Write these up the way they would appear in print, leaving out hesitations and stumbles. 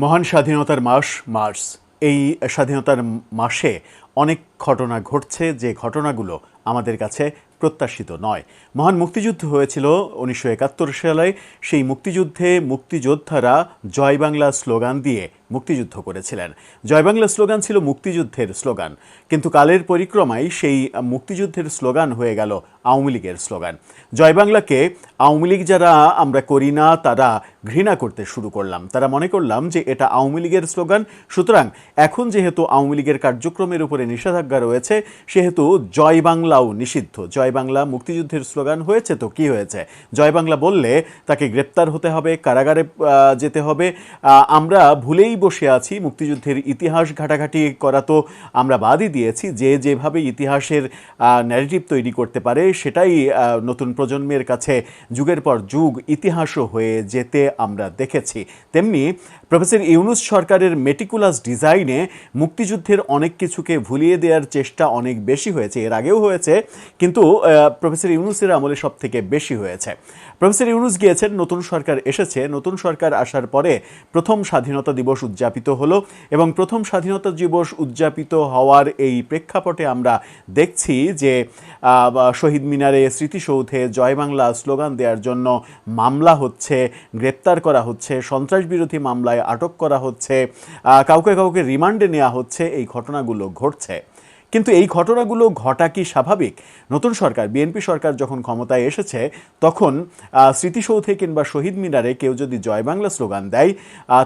মহান স্বাধীনতার মাস মার্চ। এই স্বাধীনতার মাসে অনেক ঘটনা ঘটছে, যে ঘটনাগুলো আমাদের কাছে প্রত্যাশিত নয়। মহান মুক্তিযুদ্ধ হয়েছিল 1971 সালে। সেই মুক্তিযুদ্ধে মুক্তিযোদ্ধারা জয় বাংলা স্লোগান দিয়ে মুক্তিযুদ্ধ করেছিলেন। জয় বাংলা স্লোগান ছিল মুক্তিযুদ্ধের স্লোগান, কিন্তু কালের পরিক্রমায় সেই মুক্তিযুদ্ধের স্লোগান হয়ে গেল আওয়ামী লীগের স্লোগান। জয় বাংলাকে আওয়ামী লীগ যারা আমরা করি না তারা ঘৃণা করতে শুরু করলাম। তারা মনে করলাম যে এটা আওয়ামী লীগের স্লোগান, সুতরাং এখন যেহেতু আওয়ামী লীগের কার্যক্রমের উপরে নিষেধাজ্ঞা রয়েছে সেহেতু জয় বাংলাও নিষিদ্ধ। জয় বাংলা মুক্তিযুদ্ধের স্লোগান হয়েছে তো কি হয়েছে, জয় বাংলা বললে তাকে গ্রেপ্তার হতে হবে, কারাগারে যেতে হবে। আমরা ভুলেই বসে আছি। মুক্তিযুদ্ধের ইতিহাস ঘাটাঘাটি করা তো আমরা বাদই দিয়েছি। যে যেভাবে ইতিহাসের ন্যারেটিভ তৈরি করতে পারে সেটাই নতুন প্রজন্মের কাছে যুগের পর যুগ ইতিহাসও হয়ে যেতে আমরা দেখেছি। তেমনি প্রফেসর ইউনূস সরকারের মেটিকুলাস ডিজাইনে মুক্তিযুদ্ধের অনেক কিছুকে ভুলিয়ে দেওয়ার চেষ্টা অনেক বেশি হয়েছে। এর আগেও হয়েছে, কিন্তু প্রফেসর ইউনূসের আমলে সব থেকে বেশি হয়েছে। প্রফেসর ইউনূস গিয়েছেন, নতুন সরকার এসেছে। নতুন সরকার আসার পরে প্রথম স্বাধীনতা দিবস উদযাপিত হলো এবং প্রথম স্বাধীনতা দিবস উদযাপিত হওয়ার এই প্রেক্ষাপটে আমরা দেখছি যে শহীদ মিনারে, স্মৃতিসৌধে জয় বাংলা স্লোগান দেওয়ার জন্য মামলা হচ্ছে, গ্রেপ্তার করা হচ্ছে, সন্ত্রাস বিরোধী মামলায় আটক করা হচ্ছে, কাউকে কাউকে রিমান্ডে নেওয়া হচ্ছে। এই ঘটনাগুলো ঘটছে, কিন্তু এই ঘটনাগুলো ঘটা কি স্বাভাবিক? নতুন সরকার, বিএনপি সরকার যখন ক্ষমতায় এসেছে তখন স্মৃতিসৌধে কিংবা শহীদ মিনারে কেউ যদি জয় বাংলা স্লোগান দেয়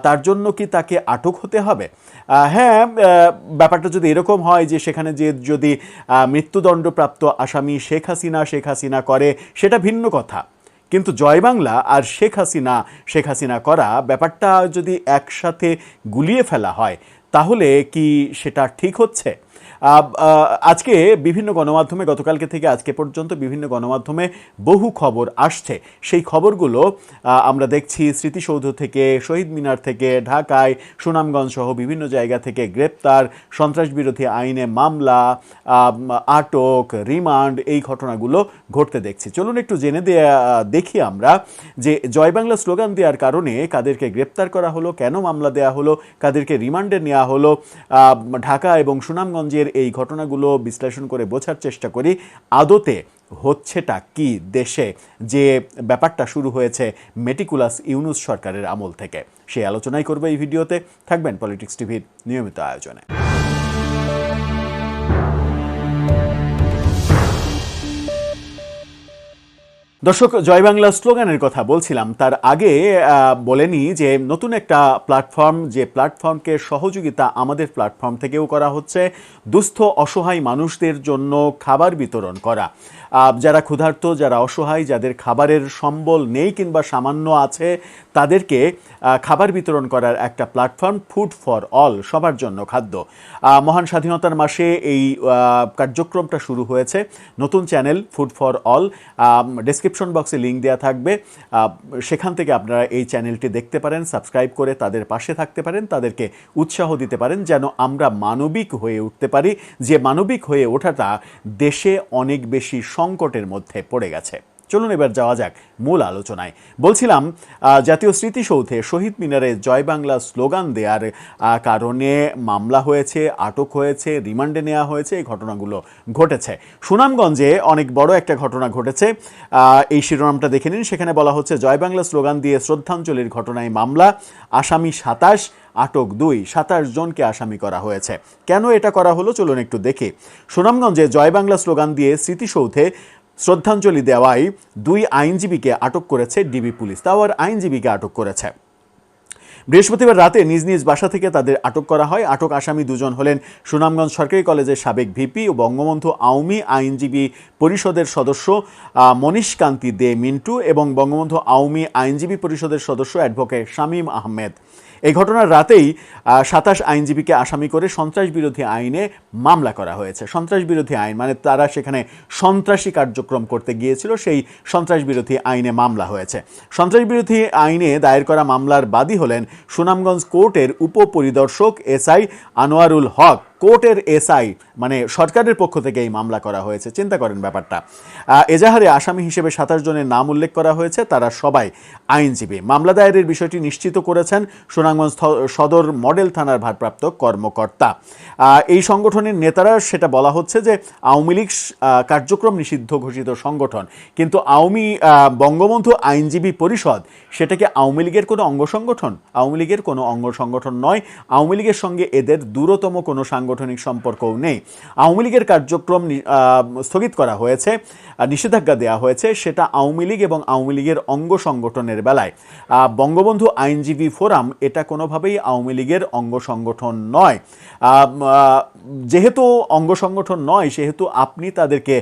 তার জন্য কি তাকে আটক হতে হবে? হ্যাঁ, ব্যাপারটা যদি এরকম হয় যে সেখানে যে যদি মৃত্যুদণ্ডপ্রাপ্ত আসামি শেখ হাসিনা করে সেটা ভিন্ন কথা, কিন্তু জয় বাংলা আর শেখ হাসিনা করা ব্যাপারটা যদি একসাথে গুলিয়ে ফেলা হয় তাহলে কি সেটা ঠিক হচ্ছে? আজকে বিভিন্ন গণমাধ্যমে, গতকালকে থেকে আজকে পর্যন্ত বিভিন্ন গণমাধ্যমে বহু খবর আসছে। সেই খবরগুলো আমরা দেখছি স্মৃতিসৌধ থেকে, শহীদ মিনার থেকে, ঢাকায়, সুনামগঞ্জ সহ বিভিন্ন জায়গা থেকে গ্রেপ্তার, সন্ত্রাস বিরোধী আইনে মামলা, আটক, রিমান্ড, এই ঘটনাগুলো ঘটতে দেখছি। চলুন একটু জেনে দেখি আমরা যে জয় বাংলা স্লোগান দেওয়ার কারণে কাদেরকে গ্রেপ্তার করা হলো, কেন মামলা দেওয়া হলো, কাদেরকে রিমান্ডে নেওয়া হলো। ঢাকা এবং সুনামগঞ্জের এই ঘটনাগুলো বিশ্লেষণ করে বোঝার চেষ্টা করি আদতে হচ্ছেটা কি দেশে, যে ব্যাপারটা শুরু হয়েছে মেটিকুলাস ইউনূস সরকারের আমল থেকে। সেই আলোচনাই করবে এই ভিডিওতে। থাকবেন পলিটিক্স টিভির নিয়মিত আয়োজনে। দর্শক, জয় বাংলা স্লোগানের কথা বলছিলাম, তার আগে বলে নিই যে নতুন একটা প্ল্যাটফর্ম, যে প্ল্যাটফর্মকে সহযোগিতা আমাদের প্ল্যাটফর্ম থেকেও করা হচ্ছে, দুস্থ অসহায় মানুষদের জন্য খাবার বিতরণ করা। যারা ক্ষুধার্ত, যারা অসহায়, যাদের খাবারের সম্বল নেই কিংবা সামান্য আছে, তাদেরকে খাবার বিতরণ করার একটা প্ল্যাটফর্ম, ফুড ফর অল, সবার জন্য খাদ্য। মহান স্বাধীনতার মাসে এই কার্যক্রমটা শুরু হয়েছে। নতুন channel food for all, description বক্সে লিঙ্ক দেওয়া থাকবে, সেখান থেকে আপনারা এই চ্যানেলটি দেখতে পারেন, সাবস্ক্রাইব করে তাদের পাশে থাকতে পারেন, তাদেরকে উৎসাহ দিতে পারেন যেন আমরা মানবিক হয়ে উঠতে পারি, যে মানবিক হয়ে ওঠাটা দেশে অনেক বেশি সংকটের মধ্যে পড়ে গেছে। চলুন এবার যাওয়া যাক মূল আলোচনায়। বলছিলাম, জাতীয় স্মৃতিসৌধে, শহীদ মিনারে জয় বাংলা স্লোগান দেওয়ার কারণে মামলা হয়েছে, আটক হয়েছে, রিমান্ডে নেওয়া হয়েছে, এই ঘটনাগুলো ঘটেছে। সুনামগঞ্জে অনেক বড় একটা ঘটনা ঘটেছে, এই শিরোনামটা দেখে নিন। সেখানে বলা হচ্ছে জয় বাংলা স্লোগান দিয়ে শ্রদ্ধাঞ্জলির ঘটনায় মামলা, আসামি 27, আটক 2, 27 জনকে আসামি করা হয়েছে। কেন এটা করা হলো চলুন একটু দেখি। সুনামগঞ্জে জয় বাংলা স্লোগান দিয়ে স্মৃতিসৌধে শ্রদ্ধাঞ্জলি দেওয়ায় 2 আইনজীবীকে আটক করেছে ডিবি পুলিশ। তাও আর আইনজীবীকে আটক করেছে। বৃহস্পতিবার রাতে নিজ নিজ বাসা থেকে তাদের আটক করা হয়। আটক আসামি 2 জন হলেন সুনামগঞ্জ সরকারি কলেজের সাবেক ভিপি ও বঙ্গবন্ধু আওয়ামী আইনজীবী পরিষদের সদস্য মনীষ কান্তি দে মিন্টু এবং বঙ্গবন্ধু আওয়ামী আইনজীবী পরিষদের সদস্য অ্যাডভোকেট শামীম আহমেদ। এই ঘটনার রাতেই 27 আইনজীবীকে আসামি করে সন্ত্রাস বিরোধী আইনে মামলা করা হয়েছে। সন্ত্রাস বিরোধী আইন মানে তারা সেখানে সন্ত্রাসী কার্যক্রম করতে গিয়েছিল, সেই সন্ত্রাস বিরোধী আইনে মামলা হয়েছে। সন্ত্রাস বিরোধী আইনে দায়ের করা মামলার বাদী হলেন সুনামগঞ্জ কোর্টের উপপরিদর্শক এসআই আনোয়ারুল হক কোর্টের এসআই মানে সরকারের পক্ষ থেকে এই মামলা করা হয়েছে। চিন্তা করেন ব্যাপারটা। এজাহারে আসামি হিসেবে 27 জনের নাম উল্লেখ করা হয়েছে, তারা সবাই আইনজীবী। মামলা দায়েরের বিষয়টি নিশ্চিত করেছেন সুনামগঞ্জ সদর মডেল থানার ভারপ্রাপ্ত কর্মকর্তা। এই সংগঠনের নেতারা সেটা বলা হচ্ছে যে আওয়ামী লীগ কার্যক্রম নিষিদ্ধ ঘোষিত সংগঠন, কিন্তু বঙ্গবন্ধু আইনজীবী পরিষদ সেটাকে আওয়ামী লীগের কোনো অঙ্গ সংগঠন? আওয়ামী লীগের কোনো অঙ্গ সংগঠন নয়। আওয়ামী লীগের সঙ্গে এদের দূরতম কোনো সাংগঠনিক সম্পর্কও নেই। আওয়ামী লীগের কার্যক্রম স্থগিত করা হয়েছে, নিষেধাজ্ঞা দেওয়া হয়েছে, সেটা আওয়ামী লীগ এবং আওয়ামী লীগের অঙ্গ সংগঠনের বেলায়। বঙ্গবন্ধু আইনজীবী ফোরাম এটা কোনোভাবেই আওয়ামী লীগের অঙ্গ সংগঠন নয়। যেহেতু অঙ্গ সংগঠন নয়, সেহেতু আপনি তাদেরকে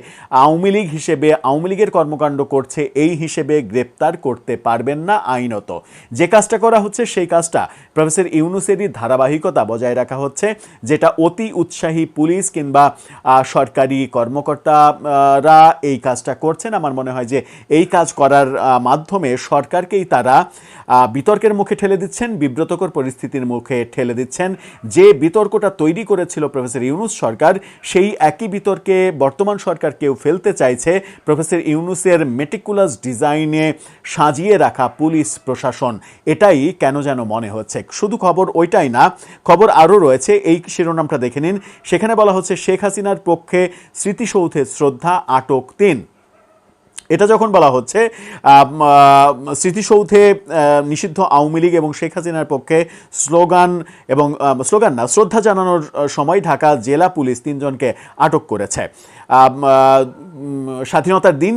আওয়ামী লীগ হিসেবে, আওয়ামী লীগের কর্মকাণ্ড করছে এই হিসেবে গ্রেপ্তার করতে পারবেন না আইনত। যে কাজটা করা হচ্ছে সেই কাজটা প্রফেসর ইউনূসেরই ধারাবাহিকতা বজায় রাখা হচ্ছে, যেটা অতি উৎসাহী পুলিশ কিংবা সরকারি কর্মকর্তারা এই কাজটা করছেন। আমার মনে হয় যে এই কাজ করার মাধ্যমে সরকারকেই তারা বিতর্কের মুখে ঠেলে দিচ্ছেন, বিব্রতকর পরিস্থিতির মুখে ঠেলে দিচ্ছেন। যে বিতর্কটা তৈরি করেছিল প্রফেসর ইউনূস সরকার, সেই একই বিতর্কে বর্তমান সরকার কেউ ফেলতে চাইছে প্রফেসর ইউনূসের মেটিকুলাস ডিজাইনে সাজিয়ে রাখা পুলিশ প্রশাসন। এটাই কেন যেন মনে হচ্ছে। শুধু খবর ওইটাই না, খবর আরও রয়েছে। এই শিরোনামটা দেখে নিন। সেখানে বলা হচ্ছে শেখ হাসিনার পক্ষে স্মৃতিসৌধে শ্রদ্ধা, আটক 3। এটা যখন বলা হচ্ছে স্মৃতিসৌধে নিষিদ্ধ আওয়ামী লীগ এবং শেখ হাসিনার পক্ষে শ্রদ্ধা জানানোর সময় ঢাকা জেলা পুলিশ 3 জনকে আটক করেছে। স্বাধীনতার দিন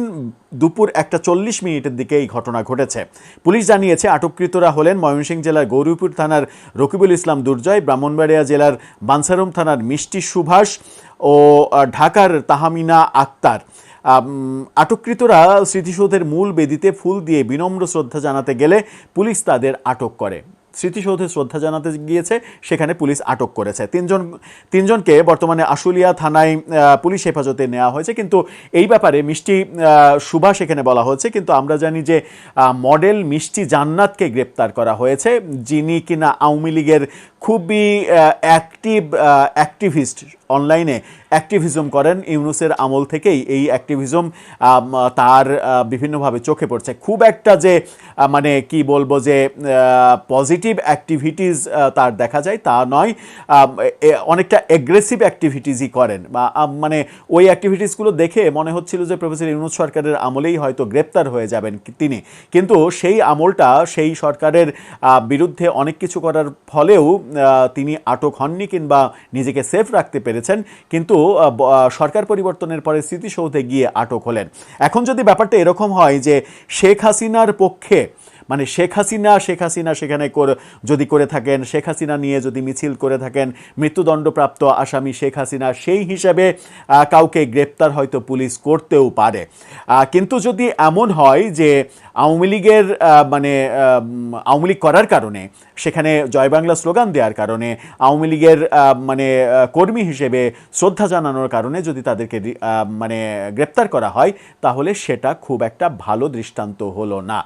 দুপুর 1:40 দিকে এই ঘটনা ঘটেছে। পুলিশ জানিয়েছে আটককৃতরা হলেন ময়মনসিংহ জেলার গৌরীপুর থানার রকিবুল ইসলাম দুর্জয়, ব্রাহ্মণবাড়িয়া জেলার বানসারুম থানার মিষ্টি সুভাষ ও ঢাকার তাহমিনা আক্তার। আটককৃতরা স্মৃতিসৌধের মূল বেদিতে ফুল দিয়ে বিনম্র শ্রদ্ধা জানাতে গেলে পুলিশ তাদের আটক করে। স্মৃতিসৌধে শ্রদ্ধা জানাতে গিয়েছে, সেখানে পুলিশ আটক করেছে। 3 জনকে বর্তমানে আশুলিয়া থানায় পুলিশ হেফাজতে নেওয়া হয়েছে। কিন্তু এই ব্যাপারে মিষ্টি সুভাষ এখানে বলা হচ্ছে, কিন্তু আমরা জানি যে মডেল মিষ্টি জান্নাতকে গ্রেপ্তার করা হয়েছে, যিনি কিনা আওয়ামী লীগের খুবই অ্যাক্টিভিস্ট, অনলাইনে অ্যাক্টিভিজম করেন। ইউনূসের আমল থেকেই এই অ্যাক্টিভিজম তার বিভিন্নভাবে চোখে পড়ছে। খুব একটা যে মানে কি বলবো যে পজিটিভ অ্যাক্টিভিটিস তার দেখা যায় তা নয়, অনেকটা এগ্রেসিভ অ্যাক্টিভিটিসই করেন। মানে ওই অ্যাক্টিভিটিসগুলো দেখে মনে হচ্ছিল যে প্রফেসর ইউনূস সরকারের আমলেই হয়তো গ্রেপ্তার হয়ে যাবেন তিনি, কিন্তু সেই আমলটা, সেই সরকারের বিরুদ্ধে অনেক কিছু করার ফলেও তিনি আটক হননি কিংবা নিজেকে সেফ রাখতে পেরেছেন। কিন্তু সরকার পরিবর্তনের পরে স্মৃতিসৌধে গিয়ে আটক হলেন। এখন যদি ব্যাপারটা এরকম হয় যে শেখ হাসিনার পক্ষে, মানে শেখ হাসিনা সেখানে যদি করে থাকেন, শেখ হাসিনা নিয়ে যদি মিছিল করে থাকেন, মৃত্যুদণ্ডপ্রাপ্ত আসামি শেখ হাসিনা, সেই হিসাবে কাউকে গ্রেপ্তার হয়তো পুলিশ করতেও পারে। কিন্তু যদি এমন হয় যে আওয়ামী লীগের আওয়ামী লীগ করার কারণে, সেখানে জয় বাংলা স্লোগান দেওয়ার কারণে, আওয়ামী লীগের কর্মী হিসেবে শ্রদ্ধা জানানোর কারণে যদি তাদেরকে গ্রেপ্তার করা হয়, তাহলে সেটা খুব একটা ভালো দৃষ্টান্ত হলো না।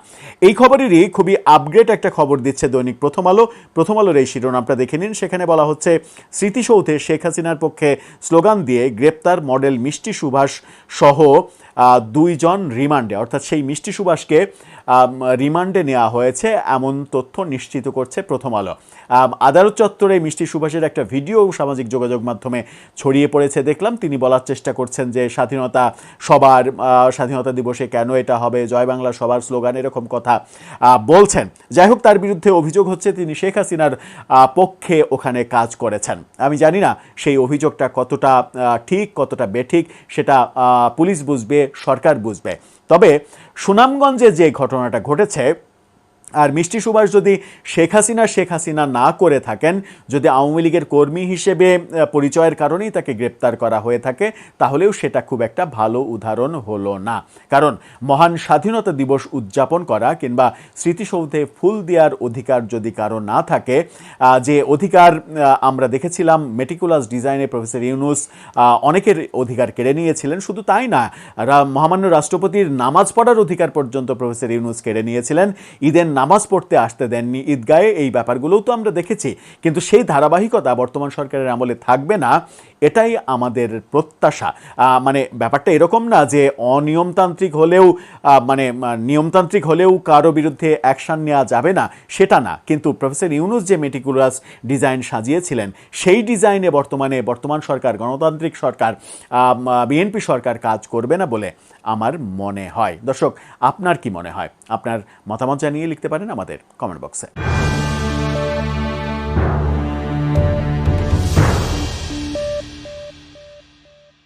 এই খবরেরই খুবই আপগ্রেড একটা খবর দিচ্ছে দৈনিক প্রথম আলো। প্রথম আলোর এই শিরোনামটা দেখে নিন। সেখানে বলা হচ্ছে স্মৃতিসৌধে শেখ হাসিনার পক্ষে স্লোগান দিয়ে গ্রেপ্তার মডেল মিষ্টি সুভাষ সহ 2 জন রিমান্ডে, অর্থাৎ সেই মিষ্টি সুভাষকে রিমান্ডে নেওয়া হয়েছে, এমন তথ্য নিশ্চিত করছে প্রথম আলো। আদালত চত্বরে মিষ্টি সুভাষের একটা ভিডিও সামাজিক যোগাযোগ মাধ্যমে ছড়িয়ে পড়েছে দেখলাম। তিনি বলার চেষ্টা করছেন যে স্বাধীনতা সবার, স্বাধীনতা দিবসে কেন এটা হবে, জয় বাংলা সবার স্লোগান, এরকম কথা বলছেন। যাই হোক, তার বিরুদ্ধে অভিযোগ হচ্ছে তিনি শেখ হাসিনার পক্ষে ওখানে কাজ করেছেন। আমি জানি না সেই অভিযোগটা কতটা ঠিক কতটা বেঠিক, সেটা পুলিশ বুঝবে, সরকার বুঝবে। তবে সুনামগঞ্জে যে ঘটনাটা ঘটেছে, আর মিষ্টি সুভাষ যদি শেখ হাসিনা না করে থাকেন, যদি আওয়ামী লীগের কর্মী হিসেবে পরিচয়ের কারণেই তাকে গ্রেপ্তার করা হয়ে থাকে, তাহলেও সেটা খুব একটা ভালো উদাহরণ হলো না। কারণ মহান স্বাধীনতা দিবস উদযাপন করা কিংবা স্মৃতিসৌধে ফুল দেওয়ার অধিকার যদি কারো না থাকে, যে অধিকার আমরা দেখেছিলাম মেটিকুলাস ডিজাইনে প্রফেসর ইউনূস অনেকের অধিকার কেড়ে নিয়েছিলেন, শুধু তাই না, মহামান্য রাষ্ট্রপতির নামাজ পড়ার অধিকার পর্যন্ত প্রফেসর ইউনূস কেড়ে নিয়েছিলেন, ঈদের নামাজ পড়তে আসতে দেননি ঈদগাহে, এই ব্যাপারগুলোও তো আমরা দেখেছি। কিন্তু সেই ধারাবাহিকতা বর্তমান সরকারের আমলে থাকবে না, এটাই আমাদের প্রত্যাশা। মানে ব্যাপারটা এরকম না যে অনিয়মতান্ত্রিক হলেও নিয়মতান্ত্রিক হলেও কারো বিরুদ্ধে অ্যাকশন নেওয়া যাবে না, সেটা না। কিন্তু প্রফেসর ইউনূস যে মেটিকুলাস ডিজাইন সাজিয়েছিলেন, সেই ডিজাইনে বর্তমান সরকার, গণতান্ত্রিক সরকার, বিএনপি সরকার কাজ করবে না বলে আমার মনে হয়। দর্শক, আপনার কি মনে হয়? আপনার মতামত জানিয়ে লিখতে পারেন আমাদের কমেন্ট বক্সে।